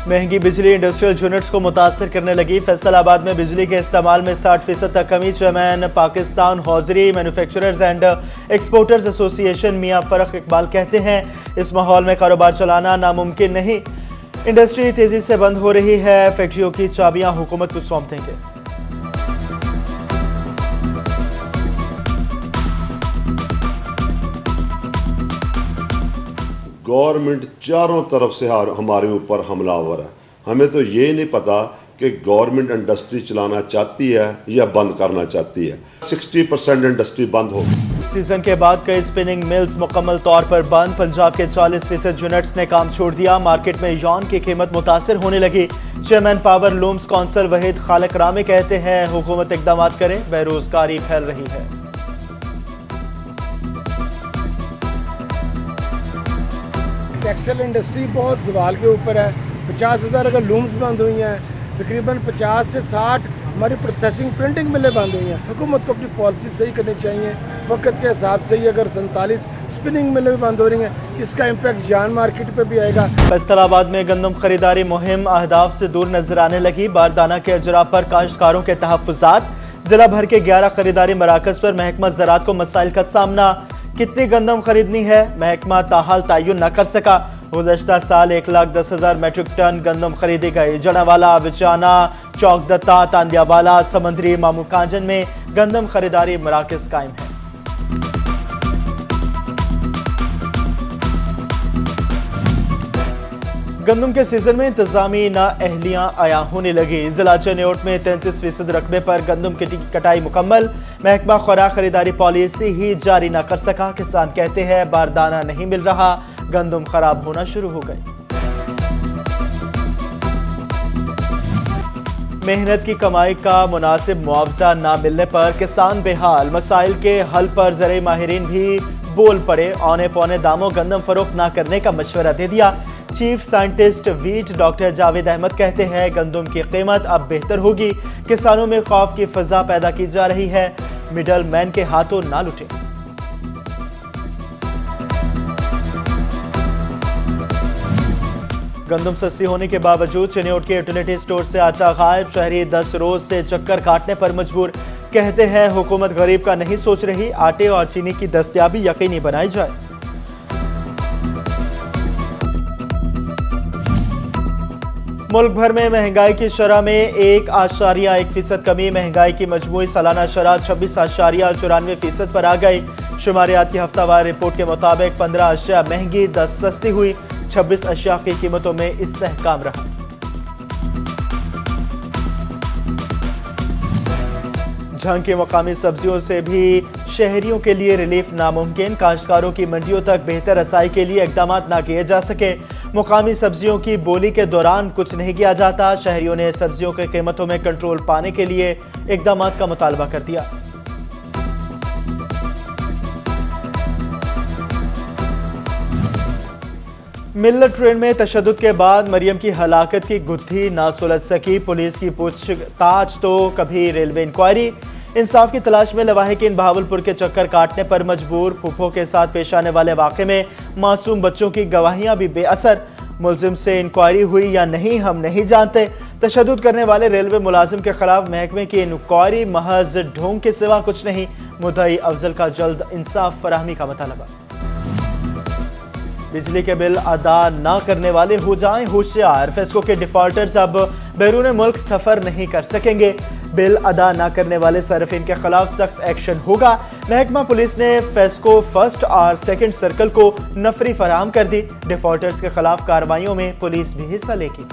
महंगी बिजली industrial units को मुतासर करने लगी। फैसल आबाद में बिजली के इस्तेमाल में 60% तक कमी। Chairman Pakistan hosiery manufacturers and exporters association Mian Farrukh Iqbal कहते हैं, इस माहौल में कारोबार चलाना नामुमकिन नहीं। इंडस्ट्री तेजी से बंद हो रही है, फैक्ट्रियों की चाबियां हुकूमत को सौंप देंगे। गवर्नमेंट चारों तरफ से हमारे ऊपर हमलावर है। हमें तो ये नहीं पता कि गवर्नमेंट इंडस्ट्री चलाना चाहती है या बंद करना चाहती है। 60% इंडस्ट्री बंद हो गई। सीजन के बाद कई स्पिनिंग मिल्स मुकम्मल तौर पर बंद। पंजाब के 40% यूनिट्स ने काम छोड़ दिया। मार्केट में यॉन की कीमत मुतासर होने लगी। Chairman power looms council Waheed Khaliq Rami कहते हैं, हुकूमत इकदाम करे, बेरोजगारी फैल रही है। टेक्सटाइल इंडस्ट्री बहुत सवाल के ऊपर है। 50,000 अगर लूम्स बंद हुई हैं, तकरीबन 50 से 60 हमारी प्रोसेसिंग प्रिंटिंग मिलें बंद हुई हैं। हुकूमत को अपनी पॉलिसी सही करनी चाहिए। वक्त के हिसाब से ही अगर 47 स्पिनिंग मिलें भी बंद हो रही हैं, इसका इम्पैक्ट जान मार्केट पे भी आएगा। फैसल आबाद में गंदम खरीदारी मुहिम अहदाफ से दूर नजर आने लगी। बारदाना के अजरा पर काश्तकारों के तहफ्फुजात। जिला भर के 11 खरीदारी मराकज पर महकमा ज़राअत को मसाइल का सामना। कितनी गंदम खरीदनी है, महकमा ताहाल तयन न कर सका। गुज़श्ता साल 1,10,000 मेट्रिक टन गंदम खरीदी गई। जड़ावाला, बिचाना, चौकदत्ता, तांदियावाला, समंदरी, मामू कांजन में गंदम खरीदारी मराकज कायम है। गंदम के सीजन में इंतजामी नाअहलियां आया होने लगी। जिला चेन्नौट में 33% रकबे पर गंदम की कटाई मुकम्मल। महकमा खुराक खरीदारी पॉलिसी ही जारी न कर सका। किसान कहते हैं, बारदाना नहीं मिल रहा, गंदम खराब होना शुरू हो गई। मेहनत की कमाई का मुनासिब मुआवजा न मिलने पर किसान बेहाल। मसाइल के हल पर ज़राई माहिरीन भी बोल पड़े। औने पौने दामों गंदम फरोख्त न करने का मशवरा दे दिया। Chief scientist wheat doctor Javed Ahmad कहते हैं, गंदम की कीमत अब बेहतर होगी। किसानों में खौफ की फजा पैदा की जा रही है, मिडल मैन के हाथों ना लुटे। गंदम सस्ती होने के बावजूद चेन्नौट के यूटिलिटी स्टोर से आटा गायब। शहरी 10 रोज से चक्कर काटने पर मजबूर। कहते हैं, हुकूमत गरीब का नहीं सोच रही, आटे और चीनी की दस्तयाबी यकीनी बनाई जाए। मुल्क भर में महंगाई की शरह में 1.1% कमी। महंगाई की मजमूई सालाना शरह 26.94% पर आ गई। शुमारियात की हफ्तावार रिपोर्ट के मुताबिक 15 अशिया महंगी, 10 सस्ती हुई। 26 अशिया की कीमतों में इस्तेहकाम रहा। झंग की मकामी सब्जियों से भी शहरियों के लिए रिलीफ नामुमकिन। काश्तकारों की मंडियों तक बेहतर रसाई के लिए इकदाम न किए जा सके। मुकामी सब्जियों की बोली के दौरान कुछ नहीं किया जाता। शहरियों ने सब्जियों की कीमतों में कंट्रोल पाने के लिए इकदाम का मुतालबा कर दिया। मिल्लत ट्रेन में तशद्दुद के बाद मरियम की हलाकत की गुत्थी ना सुलझ सकी। पुलिस की पूछताछ तो कभी रेलवे इंक्वायरी। इंसाफ की तलाश में लवाहिकीन बहावलपुर के चक्कर काटने पर मजबूर। फूफों के साथ पेश आने वाले वाक़े में मासूम बच्चों की गवाहियां भी बेअसर। मुलजिम से इंक्वायरी हुई या नहीं हम नहीं जानते। तशद्दुद करने वाले रेलवे मुलाजिम के खिलाफ महकमे की इंक्वायरी महज ढोंग के सिवा कुछ नहीं। मुद्दई अफजल का जल्द इंसाफ फराहमी का मुतालबा। बिजली के बिल अदा न करने वाले हो जाएं होशियार। फेस्को के डिफॉल्टर्स अब बैरून मुल्क सफर नहीं कर सकेंगे। बिल अदा न करने वाले सार्फिन के खिलाफ सख्त एक्शन होगा। महकमा पुलिस ने फेस्को फर्स्ट और सेकंड सर्कल को नफरी फराहम कर दी। डिफॉल्टर्स के खिलाफ कार्रवाइयों में पुलिस भी हिस्सा लेगी।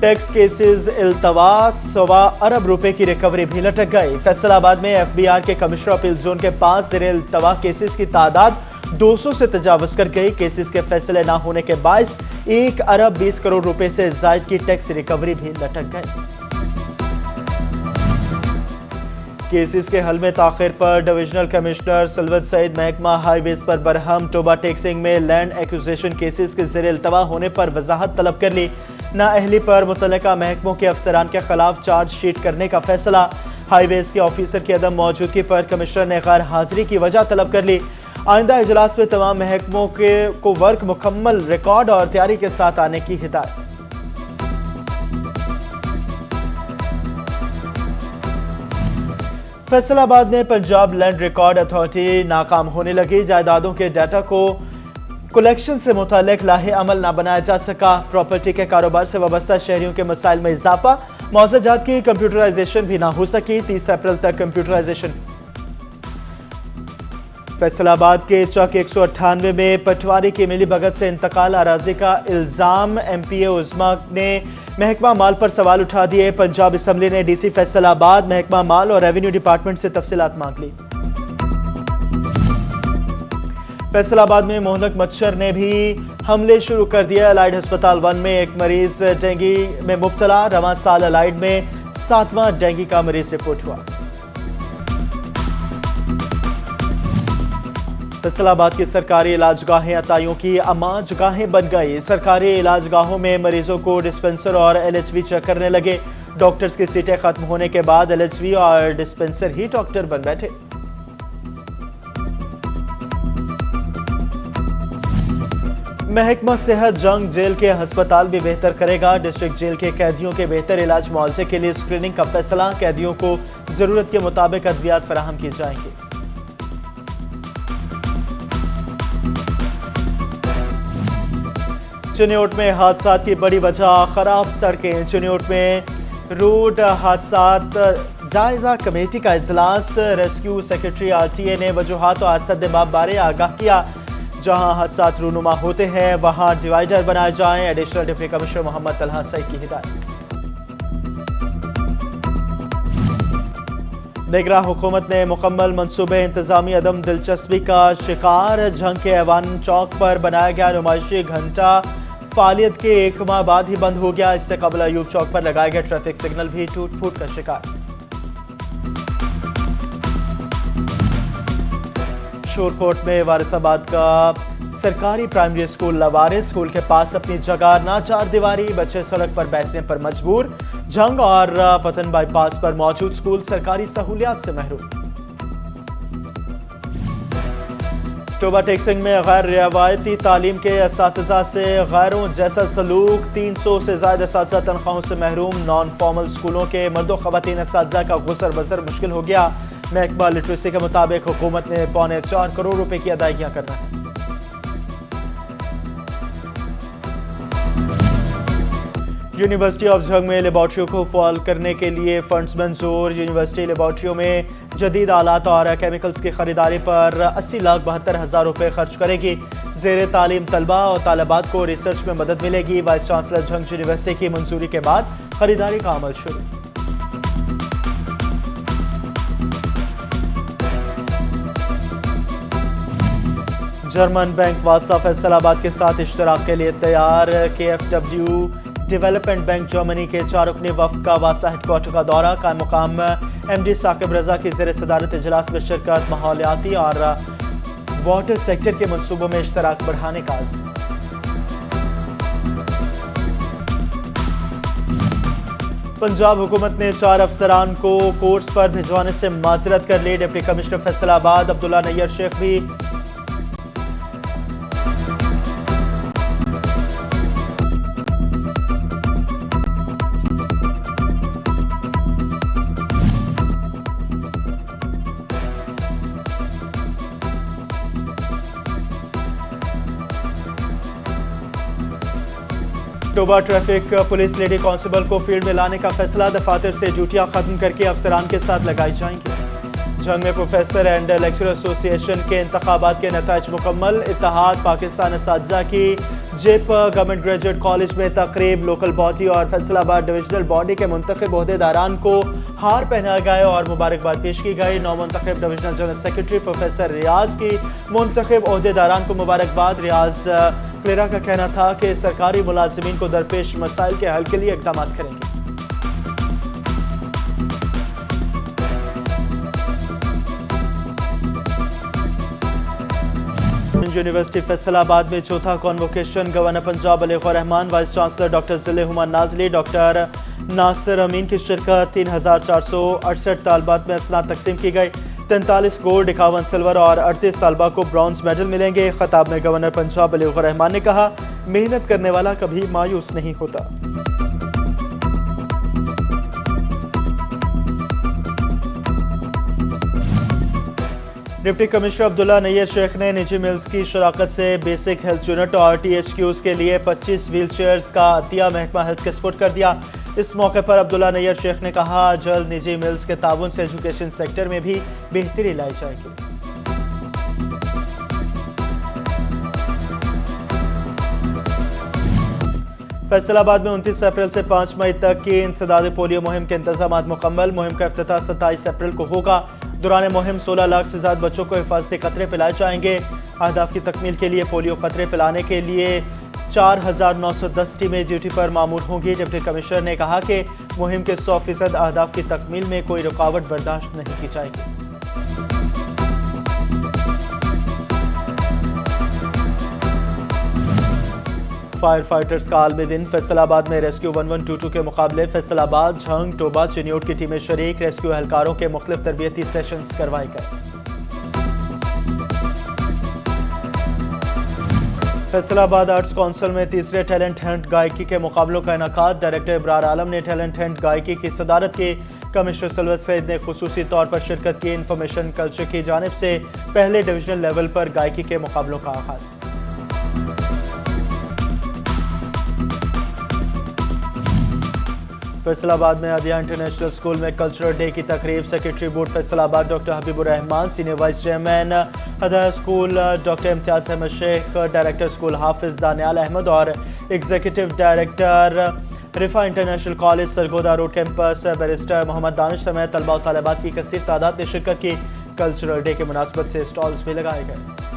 टैक्स केसेस इल्तवा 1.25 अरब रुपए की रिकवरी भी लटक गई। फैसलाबाद में एफबीआर के कमिश्नर अपील जोन के पास ज़ेरे इल्तवा केसेस की तादाद 200 से तजावज कर गई। केसेस के फैसले न होने के बायस 1 अरब 20 करोड़ रुपए से जायद की टैक्स रिकवरी भी लटक गई। केसेस के हल में ताखिर पर डिविजनल कमिश्नर सलवत सईद महकमा हाईवेज पर बरहम। टोबा टेक्सिंग में लैंड एक्विजिशन केसेस के ज़ेरे इल्तवा होने पर वजाहत तलब कर ली। नाअहली पर मुतल्लिका महकमों के अफसरान के खिलाफ चार्जशीट करने का फैसला। हाईवेज के ऑफिसर की अदम मौजूदगी पर कमिश्नर ने गैर हाजिरी की वजह तलब कर ली। آئندہ اجلاس میں تمام محکموں کو ورک مکمل ریکارڈ اور تیاری کے ساتھ آنے کی ہدایت۔ فیصل آباد میں پنجاب لینڈ ریکارڈ اتھارٹی ناکام ہونے لگی، جائیدادوں کے ڈیٹا کو کلیکشن سے متعلق لاہے عمل نہ بنایا جا سکا، پراپرٹی کے کاروبار سے وابستہ شہریوں کے مسائل میں اضافہ، معاوضہ جات کی کمپیوٹرائزیشن بھی نہ ہو سکی، 30 اپریل تک کمپیوٹرائزیشن۔ فیصل آباد کے چک 198 میں پٹواری کی ملی بھگت سے انتقال اراضی کا الزام، ایم پی اے عظما نے محکمہ مال پر سوال اٹھا دیے، پنجاب اسمبلی نے ڈی سی فیصل آباد، محکمہ مال اور ریونیو ڈپارٹمنٹ سے تفصیلات مانگ لی۔ فیصل آباد میں مہلک مچھر نے بھی حملے شروع کر دیا، الائیڈ ہسپتال 1 میں ایک مریض ڈینگی میں مبتلا، رواں سال الائیڈ میں 7واں ڈینگی کا مریض رپورٹ ہوا۔ فیصل آباد کی سرکاری علاج گاہیں عطائیوں کی اماج گاہیں بن گئی، سرکاری علاج گاہوں میں مریضوں کو ڈسپنسر اور ایل ایچ وی چیک کرنے لگے، ڈاکٹرز کی سیٹیں ختم ہونے کے بعد ایل ایچ وی اور ڈسپنسر ہی ڈاکٹر بن بیٹھے۔ محکمہ صحت جنگ جیل کے ہسپتال بھی بہتر کرے گا، ڈسٹرکٹ جیل کے قیدیوں کے بہتر علاج معاوضے کے لیے اسکریننگ کا فیصلہ، قیدیوں کو ضرورت کے مطابق ادویات فراہم کی جائیں گی۔ چنیوٹ میں حادثات کی بڑی وجہ خراب سڑکیں، چنیوٹ میں روڈ حادثات جائزہ کمیٹی کا اجلاس، rescue secretary R T A نے وجوہات اور سد باب بارے آگاہ کیا، جہاں حادثات رونما ہوتے ہیں وہاں ڈیوائیڈر بنائے جائیں، ایڈیشنل ڈپٹی کمشنر محمد طلحہ سعید کی ہدایت۔ نگراں حکومت نے مکمل منصوبے انتظامی عدم دلچسپی کا شکار، جھنگ کے ایوان چوک پر بنایا گیا نمائشی گھنٹہ فعالیت کے 1 ماہ بعد ہی بند ہو گیا، اس سے قبل ایوب چوک پر لگائے گئے ٹریفک سگنل بھی ٹوٹ پھوٹ کا شکار۔ شورکوٹ میں وارث آباد کا سرکاری پرائمری اسکول لوارث، اسکول کے پاس اپنی جگہ نہ چار دیواری، بچے سڑک پر بیٹھنے پر مجبور، جھنگ اور پتن بائی پاس پر موجود اسکول سرکاری سہولیات سے محروم۔ ٹوبہ ٹیکسنگ میں غیر روایتی تعلیم کے اساتذہ سے غیروں جیسا سلوک، 300 سے زائد اساتذہ تنخواہوں سے محروم، نان فارمل اسکولوں کے مرد و خواتین اساتذہ کا گزر بسر مشکل ہو گیا، محکمہ لٹریسی کے مطابق حکومت نے 4.25 کروڑ روپے کی ادائیگیاں کرنا ہے۔ یونیورسٹی آف جھنگ میں لیبارٹریوں کو فعال کرنے کے لیے فنڈز منظور، یونیورسٹی لیبارٹریوں میں جدید آلات اور کیمیکلز کی خریداری پر 80,72,000 روپے خرچ کرے گی، زیر تعلیم طلبہ اور طالبات کو ریسرچ میں مدد ملے گی، وائس چانسلر جھنگ یونیورسٹی کی منظوری کے بعد خریداری کا عمل شروع۔ جرمن بینک واسطہ فیصل آباد کے ساتھ اشتراک کے لیے تیار، K F W development bank Germany کے 4 رکنی وفد کا واسطہ ہیڈ کوارٹر کا دورہ، قائم مقام ایم ڈی ثاقب رضا کی زیر صدارت اجلاس میں شرکت، ماحولیاتی اور واٹر سیکٹر کے منصوبوں میں اشتراک بڑھانے کا عزم۔ پنجاب حکومت نے 4 افسران کو کورس پر بھجوانے سے معذرت کر لی، ڈپٹی کمشنر فیصل آباد عبداللہ نیئر شیخ بھی Toba traffic police lady constable کو فیلڈ میں لانے کا فیصلہ، دفاتر سے ڈیوٹیاں ختم کر کے افسران کے ساتھ لگائی جائیں گی۔ جھنگ میں پروفیسر اینڈ لیکچرر ایسوسی ایشن کے انتخابات کے نتائج مکمل، اتحاد پاکستان اساتذہ کی جیپ گورنمنٹ گریجویٹ کالج میں تقریب، لوکل باڈی اور فیصل آباد ڈویژنل باڈی کے منتخب عہدیداران کو ہار پہنایا گیا اور مبارکباد پیش کی گئی۔ نو منتخب ڈویژنل جنرل سیکرٹری پروفیسر ریاض کی منتخب عہدیداران کو مبارکباد۔ ریاض کلیرا کا کہنا تھا کہ سرکاری ملازمین کو درپیش مسائل کے حل کے لیے اقدامات کریں گے۔ یونیورسٹی فیصل آباد میں چوتھا کانووکیشن، گورنر پنجاب علی الرحمان، وائس چانسلر ڈاکٹر ذل ہما نازلی، ڈاکٹر ناصر امین کی شرکت، 3,468 طالبات میں اسناد تقسیم کی گئی۔ 43 गोल्ड, 51 सिल्वर और 38 तलबा को ब्रॉन्ज मेडल मिलेंगे। खिताब में गवर्नर पंजाब बलीगुर रहमान ने कहा, मेहनत करने वाला कभी मायूस नहीं होता। डिप्टी कमिश्नर अब्दुल्ला नैयर शेख ने निजी मिल्स की शराकत से बेसिक हेल्थ यूनिट और THQs के लिए 25 व्हील चेयर्स का अतिया महकमा हेल्थ के सपुर्द कर दिया। इस मौके पर अब्दुल्ला नैयर शेख ने कहा, जल्द निजी मिल्स के ताउन से एजुकेशन सेक्टर में भी बेहतरी लाई जाएगी। फैसलाबाद में 29 अप्रैल से 5 मई तक की इंसदाद पोलियो मुहिम के इंतजाम मुकम्मल। मुहिम का इफ्तिताह 27 अप्रैल को होगा। दौरान मुहिम 16 लाख से ज्यादा बच्चों को हिफाजती कतरे पिलाए जाएंगे। अहदाफ की तकमील के लिए पोलियो कतरे पिलाने के लिए 4,910 टीमें ड्यूटी पर मामूर होंगी। डिप्टी कमिश्नर ने कहा कि मुहिम के 100% अहदाफ की तकमील में कोई रुकावट बर्दाश्त नहीं की जाएगी। फायर फाइटर्स का आलमी दिन। फैसलाबाद में रेस्क्यू 1122 के मुकाबले फैसलाबाद, झंग, टोबा, चिन्योट की टीमें शरीक। रेस्क्यू एहलकारों के मुख्तलिफ तरबियती सेशंस करवाए गए। फैसलाबाद आर्ट्स काउंसिल में तीसरे टैलेंट हंट गायकी के मुकाबलों का इनेकाद। डायरेक्टर इब्रार आलम ने टैलेंट हंट गायकी की सदारत की। कमिश्नर सलवत सईद ने खुसूसी तौर पर शिरकत की। इंफॉर्मेशन कल्चर की जानिब से पहले डिविजनल लेवल पर गायकी के मुकाबलों का आगाज। फैसलाबाद में अदिया इंटरनेशनल स्कूल में कल्चरल डे की तकरीब। Secretary board Faisalabad doctor Habibur Rahman, senior vice chairman Hidaya school doctor Imtiaz Ahmad Sheikh, director school Hafiz Daniyal Ahmad और executive director Rifah international college Sargodha road campus barrister Mohammad Danish समेत तलबा और तालिबात की कसीर तादाद ने शिरकत की। कल्चरल डे के मुनासबत से स्टॉल्स भी लगाए गए।